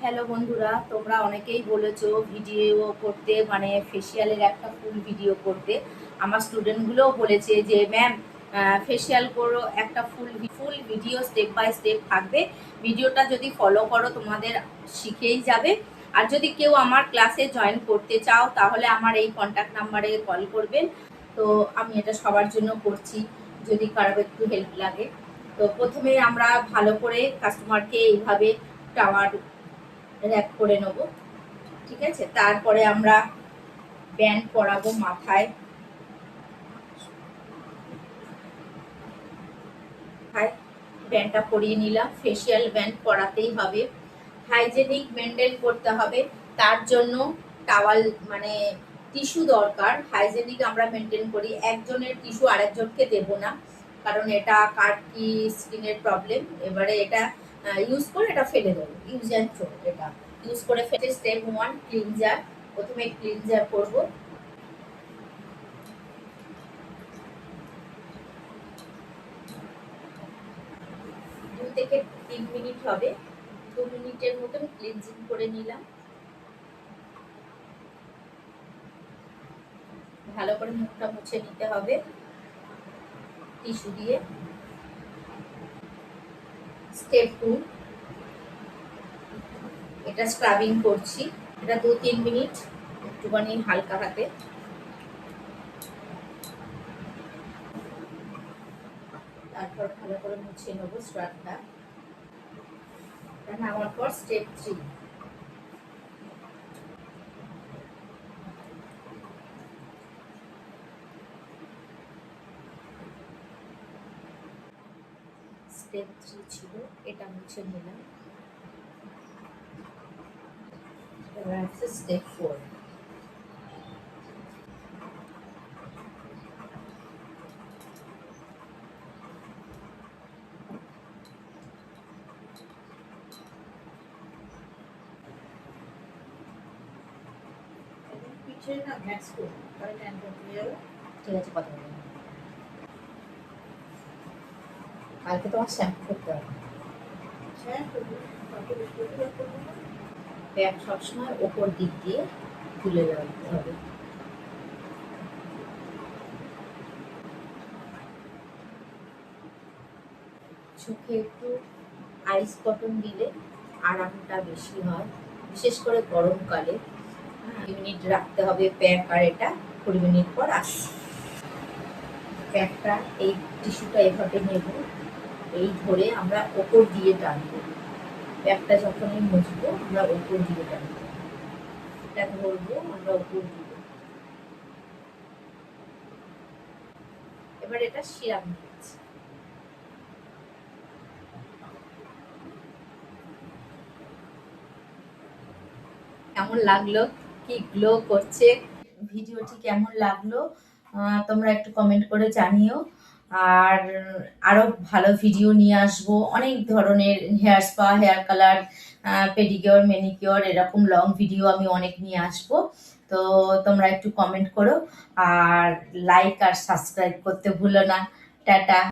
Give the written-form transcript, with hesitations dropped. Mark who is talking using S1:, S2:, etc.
S1: Hello বন্ধুরা, তোমরা অনেকেই বলেছো ভিডিও করতে, মানে ফেসিয়ালের একটা ফুল ভিডিও করতে। আমার স্টুডেন্টগুলোও বলেছে যে ম্যাম ফেসিয়াল করো, একটা full full video step by step থাকবে, ভিডিওটা যদি ফলো করো তোমাদের শিখেই যাবে। আর যদি কেউ আমার ক্লাসে জয়েন করতে চাও তাহলে আমার এই কন্ট্যাক্ট নাম্বারে কল করবেন। তো আমি এটা সবার জন্য করছি, যদি কারো একটু হেল্প লাগে। তো প্রথমে আমরা ভালো করে কাস্টমারকে এইভাবে টাওয়ার র্যাপ করে নেব, ঠিক আছে। তারপরে আমরা ব্যান্ড পরাবো মাথায়। ব্যান্ডটা পরিয়ে নিলাম, ফেসিয়াল ব্যান্ড পরাতেই হবে, হাইজেনিক মেনটেন করতে হবে। তার জন্য টাওয়াল মানে টিস্যু দরকার। হাইজেনিক আমরা মেনটেন করি, একজনের টিস্যু আরেকজনকে দেব না, কারণ এটা কার কি স্কিনের প্রবলেম। এবারে এটা ইউজ করে এটা ফেলে দেবো, ইউজ অ্যান্ড থ্রো। এটা ইউজ করে ফেলে স্টেপ 1 ক্লিনজার। প্রথমে ক্লিনজার করবো। থেকে 3 মিনিট হবে, 2 মিনিটের মতন ক্লিনজিং করে নিলাম। ভালো করে মুখটা মুছে নিতে হবে টিস্যু দিয়ে। স্টেপ 2, এটা স্ক্রাবিং করছি। এটা 2-3 মিনিট একটুখানি হালকা হাতে। তারপর ভালো করে মুছে নেবো স্ক্রাবটা। নামার পর স্টেপ 3, স্টেপ 3 ছিল, এটা মুছে নিলাম। এবার আছে স্টেপ 4। পিছনে না ভ্যাক্স করবো, তাহলে ট্যান করতে যাবে। ঠিক আছে, কথা বলবো। কালকে তোমার শ্যাম্পু করতে হবে। ব্যাগ সবসময় ওপর দিক দিয়ে তুলে রাখতে হবে। চোখে একটু আইস কটন দিলে আরামটা বেশি হয়, বিশেষ করে গরমকালে। 2 মিনিট রাখতে হবে প্যাক, আর এটা 20 মিনিট পর আসছি। প্যাকটা এই টিস্যুটা এভাবে নেব, এই ধরে আমরা ওপর দিয়ে টানবো। প্যাকটা যখনই মুছবো আমরা ওপর দিয়ে টানবো, এটা ধরবো আমরা ওপর দিয়ে। এবার এটা সিরাম দিচ্ছি। কেমন লাগলো, কি গ্লো করছে, ভিডিওটি কেমন লাগলো তোমরা একটু কমেন্ট করে জানিও। আর আরো ভালো ভিডিও নিয়ে আসবো, অনেক ধরনের hair spa, hair colour, pedicure, manicure, এরকম লং ভিডিও আমি অনেক নিয়ে আসবো। তো তোমরা একটু কমেন্ট করো, আর লাইক আর সাবস্ক্রাইব করতে ভুলো না। টাটা।